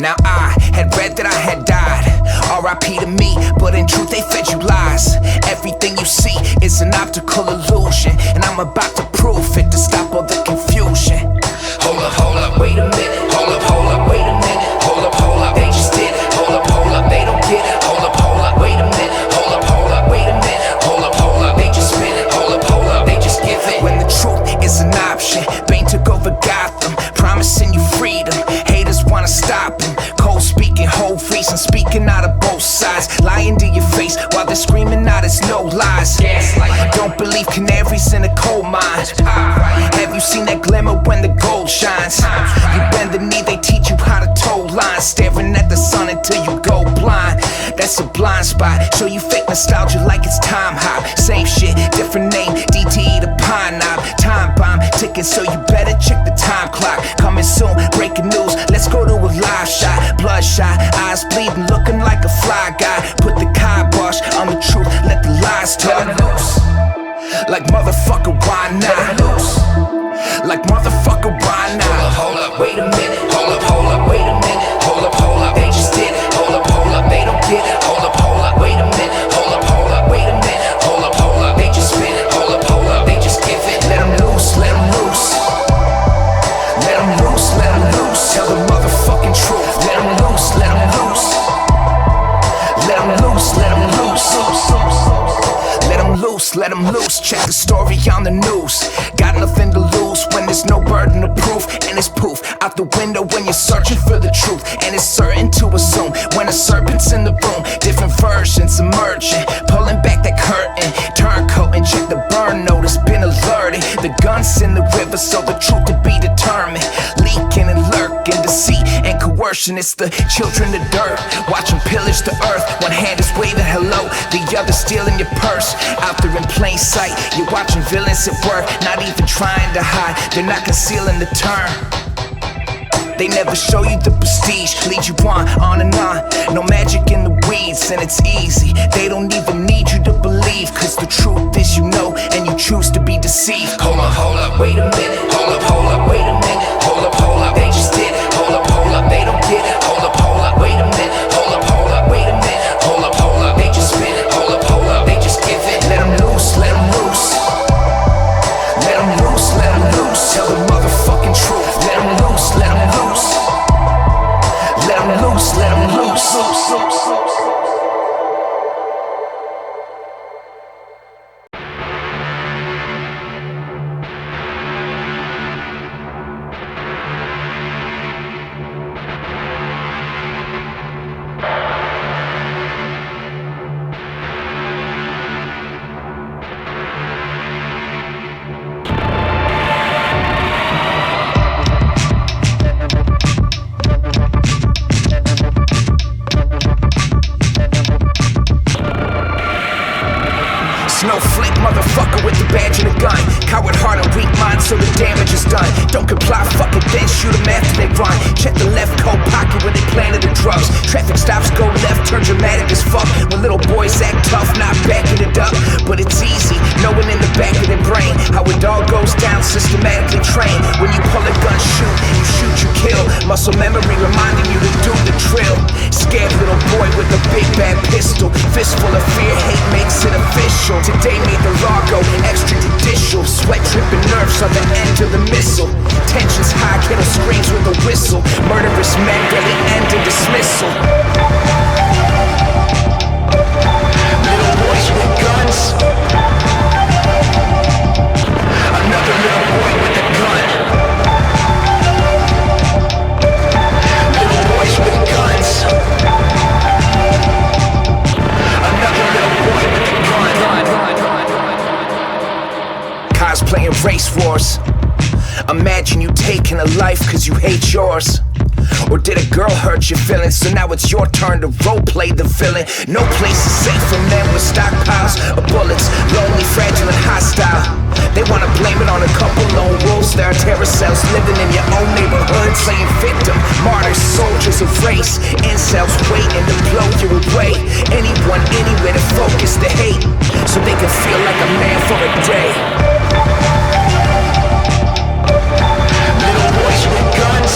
Now I had read that I had died. R.I.P. to me, but in truth they fed you lies. Everything you see is an optical illusion, and I'm about to prove it to stop all the confusion. Hold up, wait a minute. Hold up, wait a minute. Hold up, they just did. Hold up, they don't get it. Hold up, wait a minute. Hold up, wait a minute. Hold up, they just spin it. Hold up, they just give it. When the truth is an option, Bane took over Gotham, promising you freedom. Haters wanna stop him. Cold speaking, whole reason, speaking out of both sides, lying to your face while they're screaming out it's no lies. Don't believe canaries in a coal mine. Have you seen that glimmer when the gold shines? You bend the knee, they teach you how to toe lines, staring at the sun until you go blind. That's a blind spot. Show you fake nostalgia like it's time hop. Same shit, different name, DTE to Pine Knob. Time bomb ticking, so you better check the time clock. Coming soon, breaking news, let's go to a live shot. Bloodshot, eyes bleeding, looking like a fly guy. Put the kibosh on the truth, let the lies talk. Loose. Like motherfucker, why not? Loose. Like motherfucker, why not? Hold up, wait a minute. Hold up, wait a minute. Hold up, they just did it. Hold up, they don't get it. Hold up, wait a minute. Hold up, wait a minute. Hold up, they just spin it. Hold up, they just give it. Let them loose, let them loose. Let them loose, let them loose. Tell the motherfucking truth. Let them loose, let them loose. Let them loose, let them loose. Let them loose, let them loose. Check the story on the news. Got nothing to lose when there's no burden of proof. And it's poof out the window when you're searching for the truth. And it's certain to assume when a serpent's in the room. Different versions emerging, pulling back that curtain. Turncoat and check the burn notice, been alerted. The gun's in the river, so the truth to be determined. Leaking and lurking, deceit and coercion. It's the children of dirt, watching pillage the earth. One hand is waving hello, the other stealing your purse. Out there in plain sight, you're watching villains at work, not even trying to hide, they're not concealing the turn. They never show you the prestige, lead you on and on. No magic in the weeds, and it's easy. They don't even need you to believe, cause the truth is you know, and you choose to be deceived. Hold up, wait a minute. Hold up, wait a minute. Hold up, they just did it. Hold up, they don't get it. Hold up, wait a minute. Hold up, wait a minute. Hold up, they just spin it. Hold up, they just give it. Let them loose, let them loose. Let them loose, let them loose. Tell the motherfucking truth. Let them loose, let them loose. Let them loose, let them loose. Snowflake motherfucker with the badge and a gun. Coward heart and weak mind, so the damage is done. Don't comply, fuck it, then shoot them after they run. Check the left coat pocket where they planted the drugs. Traffic stops, go left, turn dramatic as fuck. When little boys act tough, not backing it up. But it's easy, knowing in the back of their brain how it all goes down, systematically trained. When you pull a gun, shoot, you kill. Muscle memory reminding you to do the drill. Scared little boy with a big bad pistol. Fistful of fear, hate makes it official. Today made the law go extrajudicial. Sweat dripping nerves on the end of the missile. Tensions high, kettle screams with a whistle. Murderous men barely end in dismissal. Little boys with guns. Another little boy with a gun. Little boys with guns. Another little boy with a gun. Cosplaying race wars. Imagine you taking a life cause you hate yours. Or did a girl hurt your feelings, so now it's your turn to roleplay the villain? No place is safe for men with stockpiles of bullets, lonely, fragile, and hostile. They wanna blame it on a couple lone wolves. There are terror cells living in your own neighborhood, playing victim, martyrs, soldiers of race. Incels waiting to blow you away. Anyone, anywhere to focus the hate, so they can feel like a man for a day. Little boys with guns.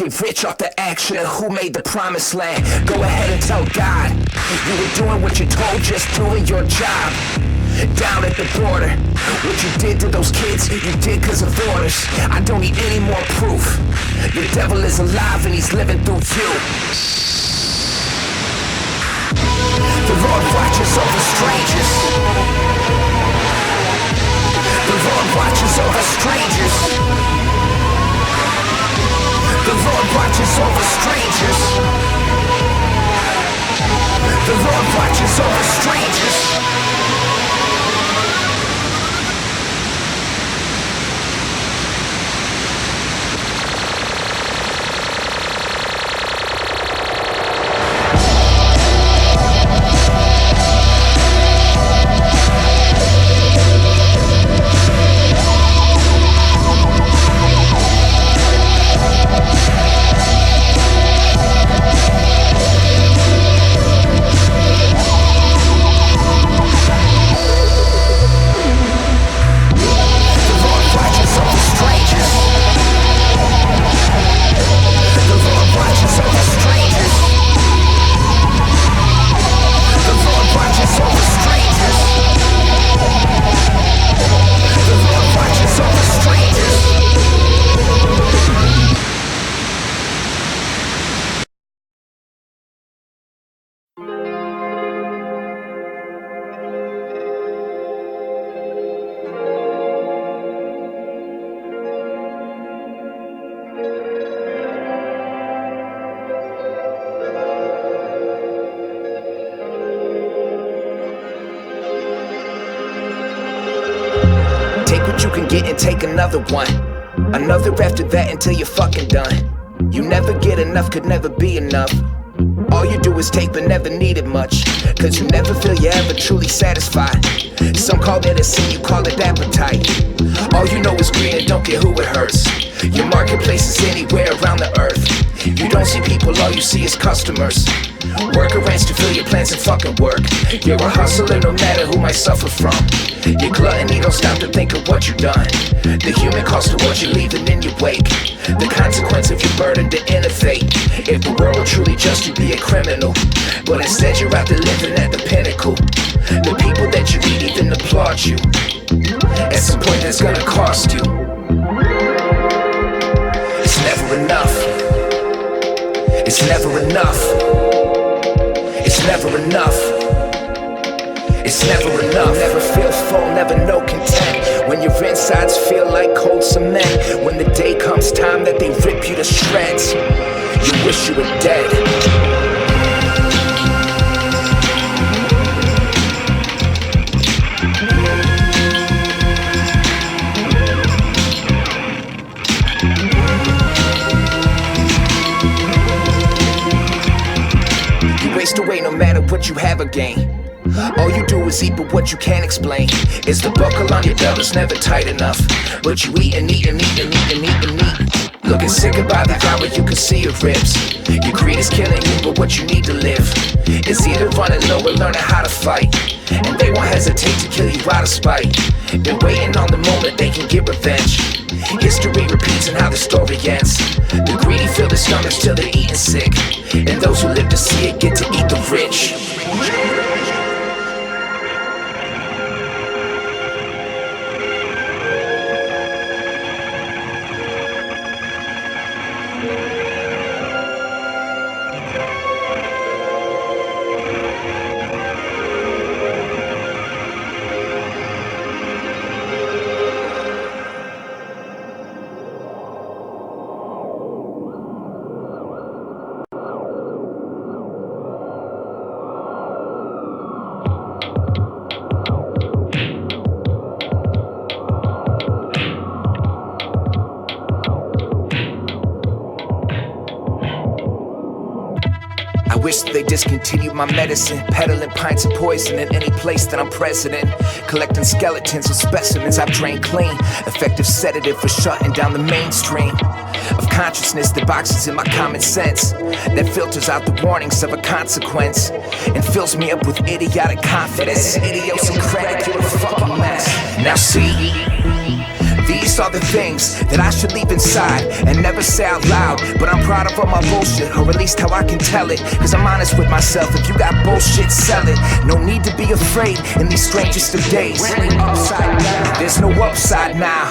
they rich off the action of who made the promised land. Go ahead and tell God you were doing what you're told, just doing your job. Down at the border, what you did to those kids, you did cause of orders. I don't need any more proof. The devil is alive and he's living through you. The Lord watches over strangers. The Lord watches over strangers. The Lord watches over strangers. The Lord watches over strangers. Take what you can get and take another one. Another after that until you're fucking done. You never get enough, could never be enough. All you do is take but never needed much, cause you never feel you're ever truly satisfied. Some call that a sin, you call it appetite. All you know is greed and don't care who it hurts. Your marketplace is anywhere around the earth. You don't see people, all you see is customers. Workarounds to fill your plans and fucking work. You're a hustler no matter who might suffer from. Your gluttony don't stop to think of what you've done. The human cost of what you're leaving in your wake. The consequence of your burden to innovate. If the world were truly just, you'd be a criminal. But instead you're out there living at the pinnacle. The people that you meet even applaud you. At some point that's gonna cost you. It's never enough. It's never enough. It's never enough. It's never enough. Never feel full, never know content. When your insides feel like cold cement. When the day comes time that they rip you to shreds, you wish you were dead. Waste away no matter what you have or gain. All you do is eat, but what you can't explain is the buckle on your belt is never tight enough. But you eat and eat and eat and eat and eat and eat. Looking sicker by the hour, you can see your ribs. Your greed is killing you, but what you need to live is either running low or learning how to fight. And they won't hesitate to kill you out of spite. They're waiting on the moment they can get revenge. History repeats and how the story ends. The greedy fill their stomachs till they're eating sick. And those who live to see it get to eat the rich. I wish that they discontinued my medicine, peddling pints of poison in any place that I'm president. Collecting skeletons of specimens I've drained clean. Effective sedative for shutting down the mainstream of consciousness that boxes in my common sense, that filters out the warnings of a consequence and fills me up with idiotic confidence. Idiosyncratic, you're a fucking mess. Now see, These are the things that I should leave inside and never say out loud. But I'm proud of all my bullshit, or at least how I can tell it. Cause I'm honest with myself, if you got bullshit, sell it. No need to be afraid in these strangest of days. There's no upside now.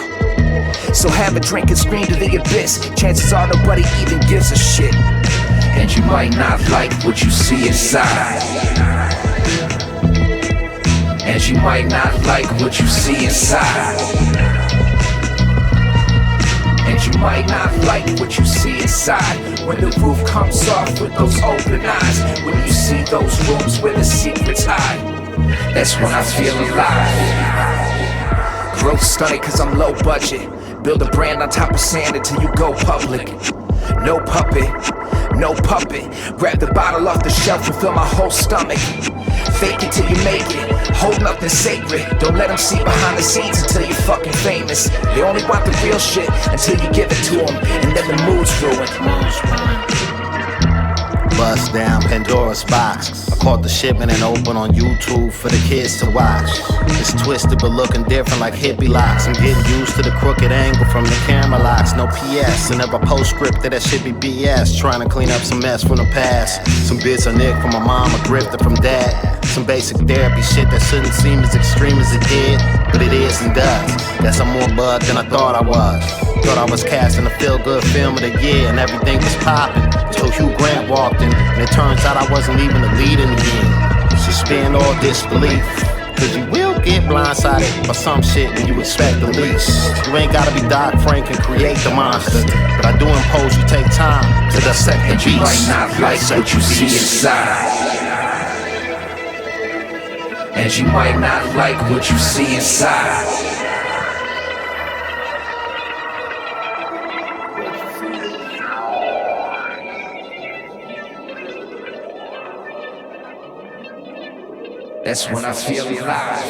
So have a drink and scream to the abyss. Chances are nobody even gives a shit. And you might not like what you see inside. And you might not like what you see inside. And you might not like what you see inside. When the roof comes off with those open eyes. When you see those rooms where the secrets hide. That's when I feel alive. Growth stunning cause I'm low budget. Build a brand on top of sand until you go public. No puppet, no puppet. Grab the bottle off the shelf and fill my whole stomach. Fake it till you make it, hold nothing sacred. Don't let them see behind the scenes until you're fucking famous. They only want the real shit until you give it to them. And then the mood's ruined. Bust down Pandora's box. I caught the shipment and open on YouTube for the kids to watch. It's twisted but looking different like hippie locks. I'm getting used to the crooked angle from the camera locks. No PS, and never postscripted, that shit be BS. Trying to clean up some mess from the past. Some bits of Nick from my mom, a grifter from dad. Some basic therapy shit that shouldn't seem as extreme as it did, but it is and does. Guess I'm more bugged than I thought I was. Thought I was casting a feel-good film of the year and everything was popping. Till Hugh Grant walked in, and it turns out I wasn't even the lead in the game. Suspend all disbelief, cause you will get blindsided by some shit when you expect the least. You ain't gotta be Doc Frank and create the monster, but I do impose you take time to dissect the beast. You might not like what you see inside. And you might not like what you see inside. That's when I feel alive.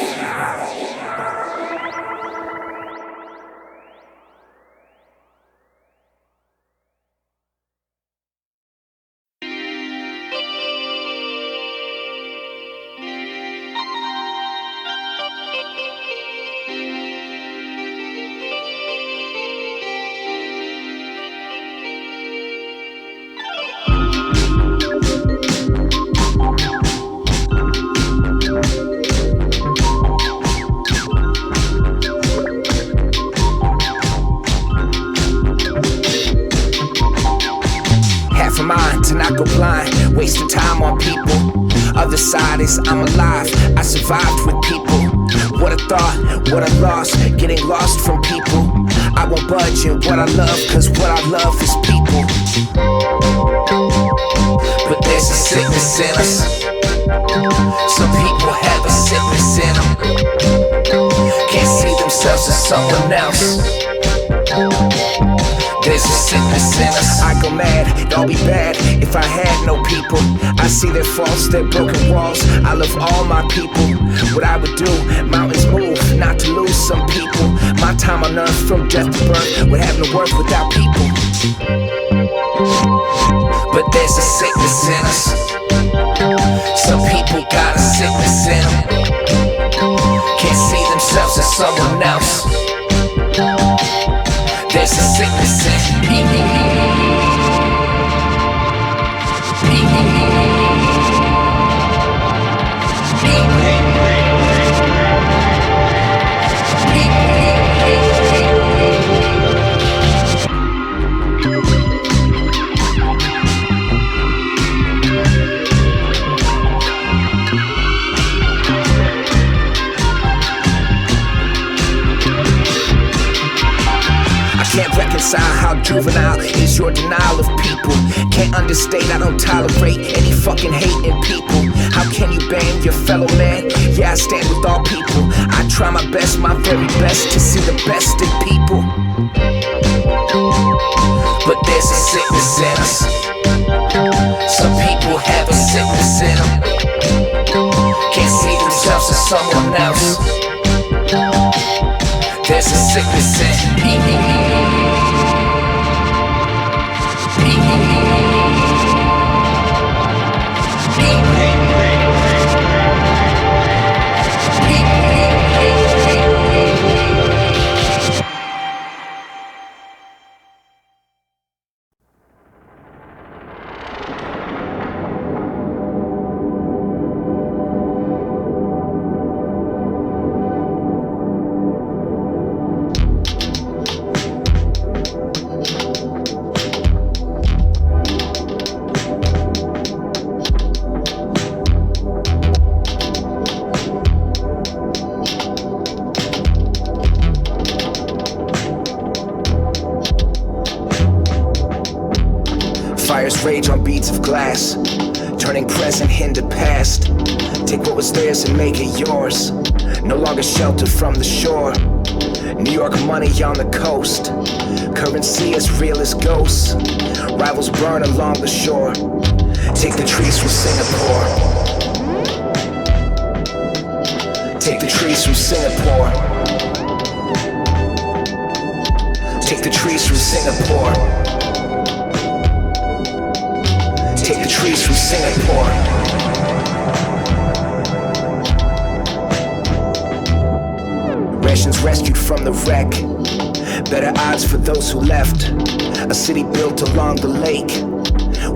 To not go blind, wasting time on people. Other side is I'm alive, I survived with people. What a thought, what a loss, getting lost from people. I won't budge in what I love, cause what I love is people. But there's a sickness in us. Some people have a sickness in them. Can't see themselves as someone else. There's a sickness in us. I go mad, it'd all be bad if I had no people. I see their faults, their broken walls. I love all my people. What I would do, mountains move, not to lose some people. My time on earth from death to birth would have no worth without people. But there's a sickness in us. Some people got a sickness in them. Can't see themselves as someone else. There's a sickness in people. Can't reconcile how juvenile is your denial of people. Can't understate, I don't tolerate any fucking hate in people. How can you ban your fellow man? Yeah, I stand with all people. I try my best, my very best, to see the best in people. But there's a sickness in us. Some people have a sickness in them. Can't see themselves as someone else. There's a sickness in people. rage on beads of glass, turning present into past. Take what was theirs and make it yours. No longer sheltered from the shore. New York money on the coast. Currency as real as ghosts. Rivals burn along the shore. Take the trees from Singapore. Take the trees from Singapore. Take the trees from Singapore. Take the trees from Singapore. Rations rescued from the wreck. Better odds for those who left. A city built along the lake,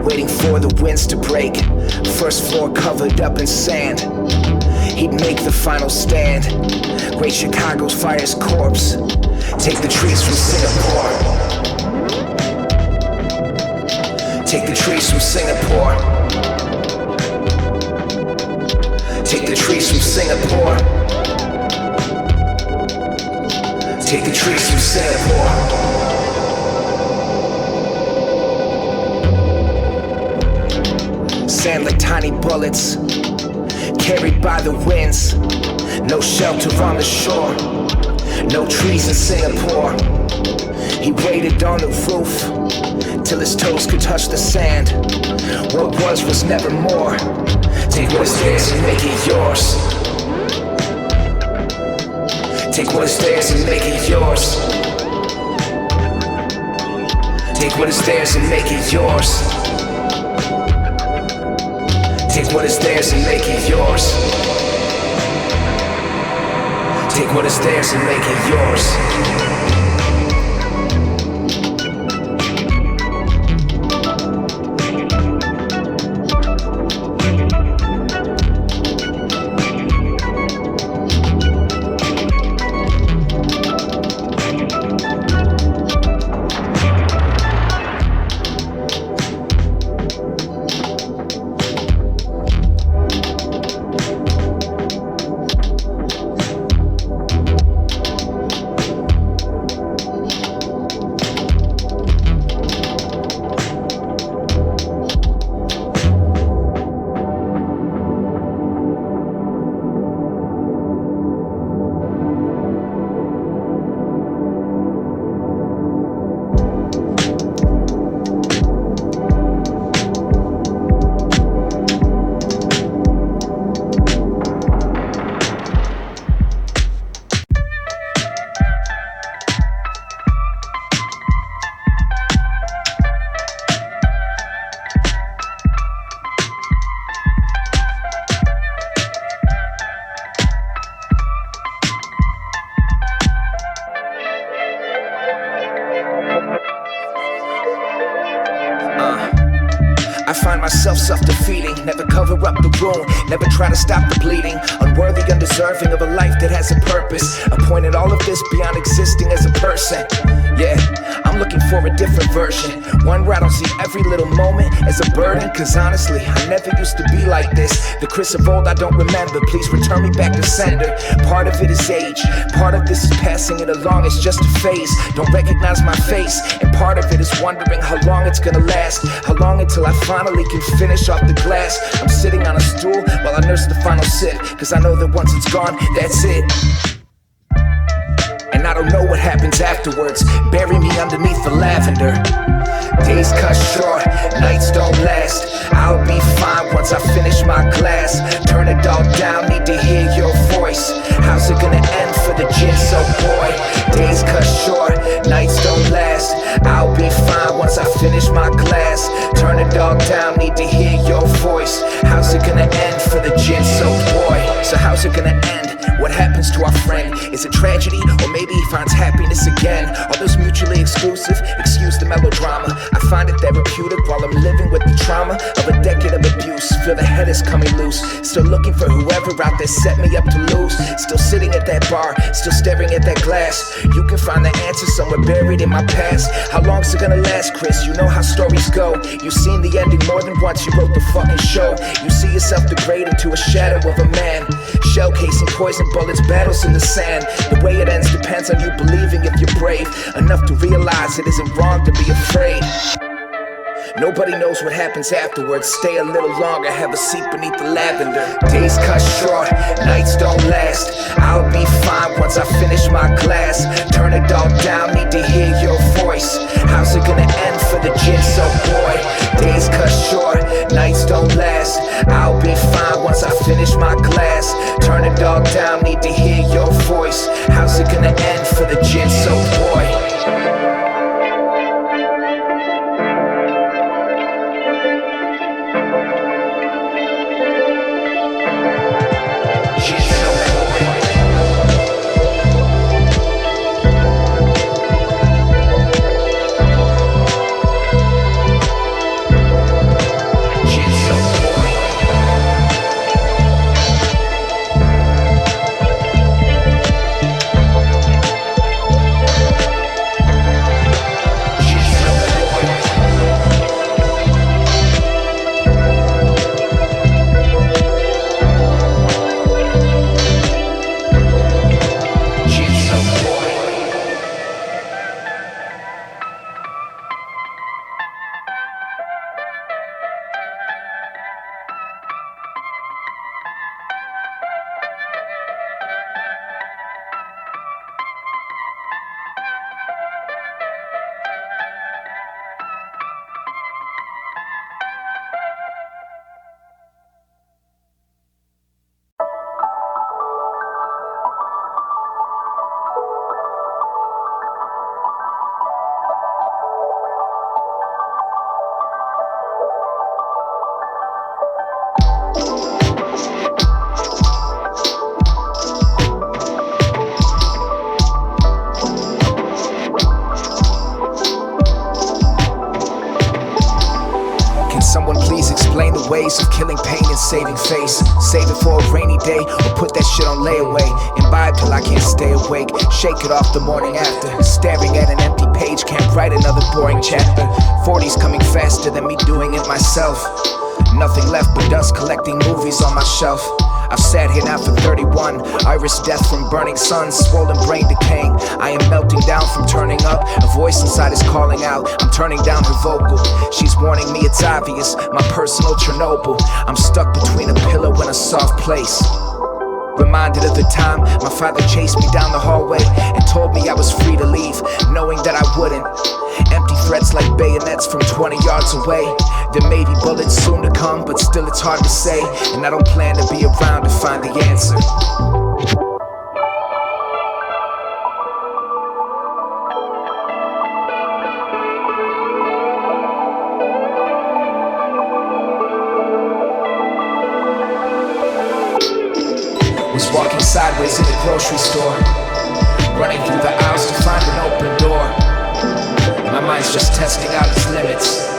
waiting for the winds to break. First floor covered up in sand. He'd make the final stand. Great Chicago's fire's corpse. Take the trees from Singapore. Take the trees from Singapore. Take the trees from Singapore. Take the trees from Singapore. Sand like tiny bullets, carried by the winds. No shelter on the shore, no trees in Singapore. He waited on the roof till his toes could touch the sand. What was never more. Take what is theirs and make it yours. Take what is theirs and make it yours. Take what is theirs and make it yours. Take what is theirs and make it yours. Take what is theirs and make it yours. I find myself self-defeating, never cover up the wound, never try to stop the bleeding. Unworthy, undeserving of a life that has a purpose. Appointed all of this beyond existing as a person. Yeah, I'm looking for a different version, one where I don't see every little moment as a burden. Cause honestly, I never used to be like this. The Chris of old I don't remember, please return me back to sender. Part of it is age, part of this is passing it along, it's just a phase. Don't recognize my face, and part of it is wondering how long it's gonna last. How long until I finally can finish off the glass. I'm sitting on a stool while I nurse the final sip, cause I know that once it's gone, that's it. And I don't know what happens afterwards. Bury me underneath the lavender. Days cut short, nights don't last. I'll be fine once I finish my glass. Turn it all down, need to hear your voice. How's it gonna end for the gin? So boy, days cut short, nights don't last. I'll be fine once I finish my glass. Turn it all down, need to hear your voice. How's it gonna end for the gin? So boy, so how's it gonna end? What happens to our friend? Is it tragedy, or maybe he finds happiness again? Are those mutually exclusive? Excuse the melodrama. I find it therapeutic while I'm living with the trauma of a decade of abuse. Feel the head is coming loose. Still looking for whoever out there set me up to lose. Still sitting at that bar, still staring at that glass. You can find the answer somewhere buried in my past. How long's it gonna last, Chris? You know how stories go. You've seen the ending more than once, you wrote the fucking show. You see yourself degrade into a shadow of a man. Shell casing, poison bullets, battles in the sand. The way it ends depends on you believing if you're brave enough to realize it isn't wrong to be afraid. Nobody knows what happens afterwards. Stay a little longer, have a seat beneath the lavender. Days cut short, nights don't last. I'll be fine once I finish my glass. Turn it all down, need to hear your voice. How's it gonna end for the gin? So boy, days cut short, nights don't last. I'll be fine once I finish my glass. Turn it all down, need to hear your voice. How's it gonna end for the gin? So boy. Ways of killing pain and saving face. Save it for a rainy day or put that shit on layaway. Imbibe till I can't stay awake. Shake it off the morning after. Staring at an empty page, can't write another boring chapter. 40's coming faster than me doing it myself. Nothing left but dust collecting movies on my shelf. I've sat here now for 31. Iris death from burning suns, swollen brain decaying. I am melting down from turning up. A voice inside is calling out. I'm turning down her vocal. She's warning me it's obvious, my personal Chernobyl. I'm stuck between a pillow and a soft place. Reminded of the time my father chased me down the hallway and told me I was free to leave, knowing that I wouldn't. Empty threats like bayonets from 20 yards away. There may be bullets soon to come, but still it's hard to say. And I don't plan to be around to find the answer. Was walking sideways in a grocery store, running through the aisles to find an open door. My mind's just testing out its limits.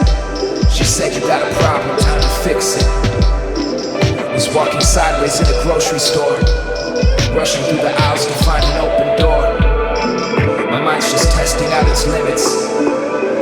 She said you got a problem, time to fix it. Was walking sideways in a grocery store, rushing through the aisles to find an open door. My mind's just testing out its limits.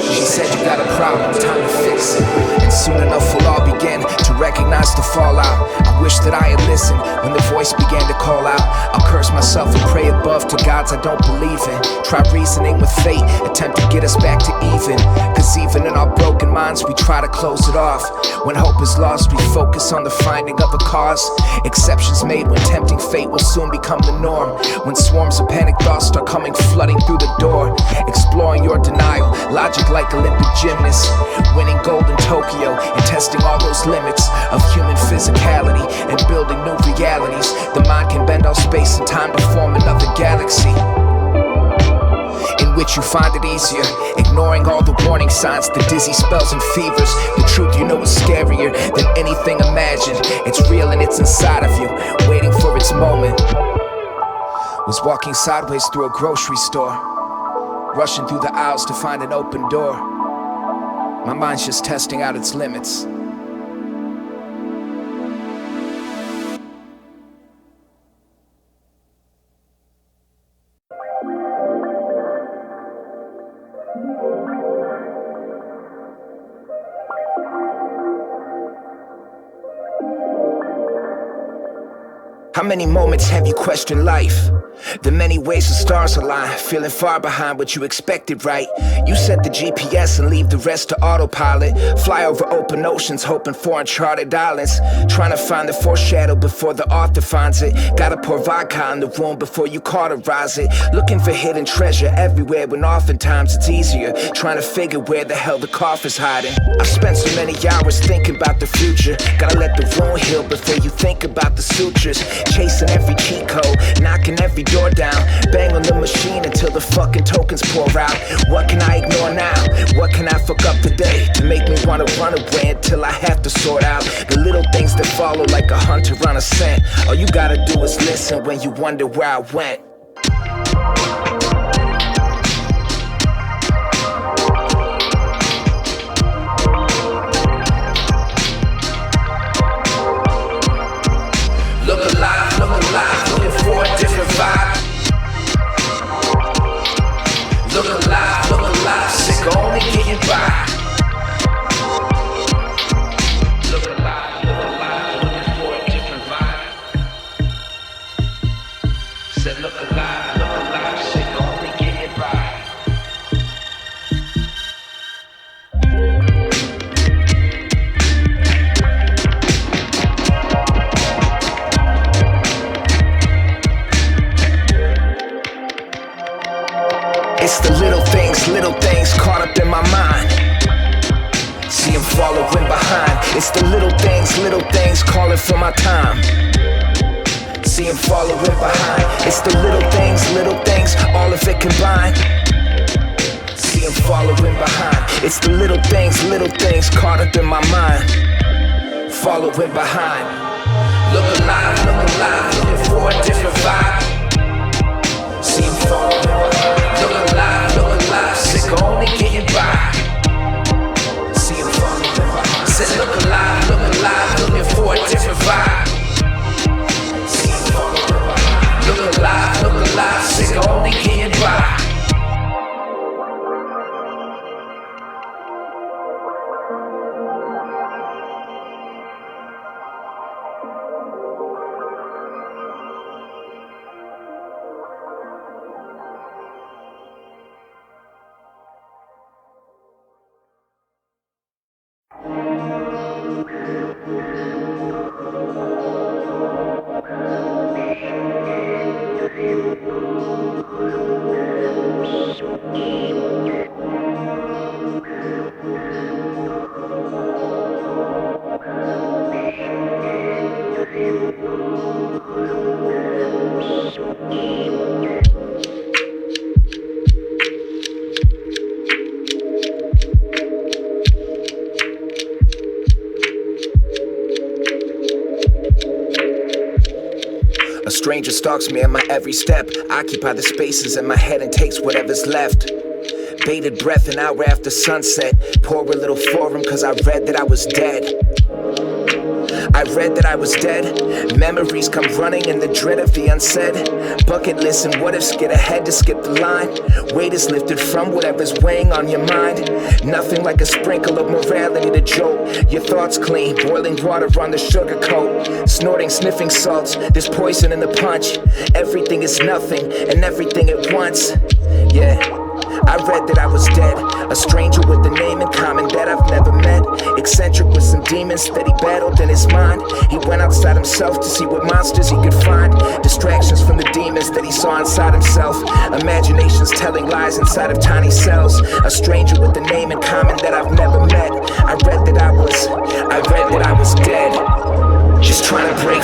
She said you got a problem, time to fix it. And soon enough we'll all begin to recognize the fallout. I wish that I had listened when the voice began to call out. I'll curse myself and pray above to gods I don't believe in. Try reasoning with fate, attempt to get us back to even. Cause even in our broken minds we try to close it off. When hope is lost we focus on the finding of a cause. Exceptions made when tempting fate will soon become the norm. When swarms of panic thoughts start coming flooding through the door. Exploring your denial, logic like Olympic gymnasts, winning gold in Tokyo and testing all those limits of human physicality and building new realities. The mind can bend all space and time to form another galaxy in which you find it easier, ignoring all the warning signs, the dizzy spells and fevers. The truth you know is scarier than anything imagined. It's real and it's inside of you, waiting for its moment. Was walking sideways through a grocery store, rushing through the aisles to find an open door. My mind's just testing out its limits. How many moments have you questioned life? The many ways the stars align, feeling far behind what you expected, right? You set the GPS and leave the rest to autopilot. Fly over open oceans, hoping for uncharted islands. Trying to find the foreshadow before the author finds it. Gotta pour vodka in the room before you cauterize it. Looking for hidden treasure everywhere when oftentimes it's easier trying to figure where the hell the coffer's hiding. I've spent so many hours thinking about the future. Gotta let the wound heal before you think about the sutures. Chasing every cheat code, knocking every door down. Bang on the machine until the fucking tokens pour out. What can I ignore now? What can I fuck up today to make me wanna run away until I have to sort out the little things that follow like a hunter on a scent? All you gotta do is listen when you wonder where I went. Look alive, looking for a different vibe. Look alive, sick of only getting by. Look alive, looking for a different vibe. Said look alive, sick of only getting by. It's the little things caught up in my mind. See them following behind. It's the little things calling for my time. See them following behind. It's the little things, all of it combined. See them following behind. It's the little things caught up in my mind. Following behind. Look alive, looking for a different vibe. See them following behind. Look alive, sick of only getting by. See him falling behind. Said look alive, looking for a different vibe. See him falling behind. Look alive, sick of only getting by. A stranger stalks me at my every step. Occupy the spaces in my head and takes whatever's left. Bated breath an hour after sunset. Pour a little for him cause I read that I was dead. I read that I was dead. Memories come running in the dread of the unsaid. Bucket list and what ifs get ahead to skip the line. Weight is lifted from whatever's weighing on your mind. Nothing like a sprinkle of morality to jolt your thoughts clean. Boiling water on the sugar coat. Snorting, sniffing salts. There's poison in the punch. Everything is nothing and everything at once. Yeah. I read that I was dead. A stranger with a name in common that I've never met. Eccentric with some demons that he battled in his mind. He went outside himself to see what monsters he could find. Distractions from the demons that he saw inside himself. Imaginations telling lies inside of tiny cells. A stranger with a name in common that I've never met. I read that I was dead. Just trying to break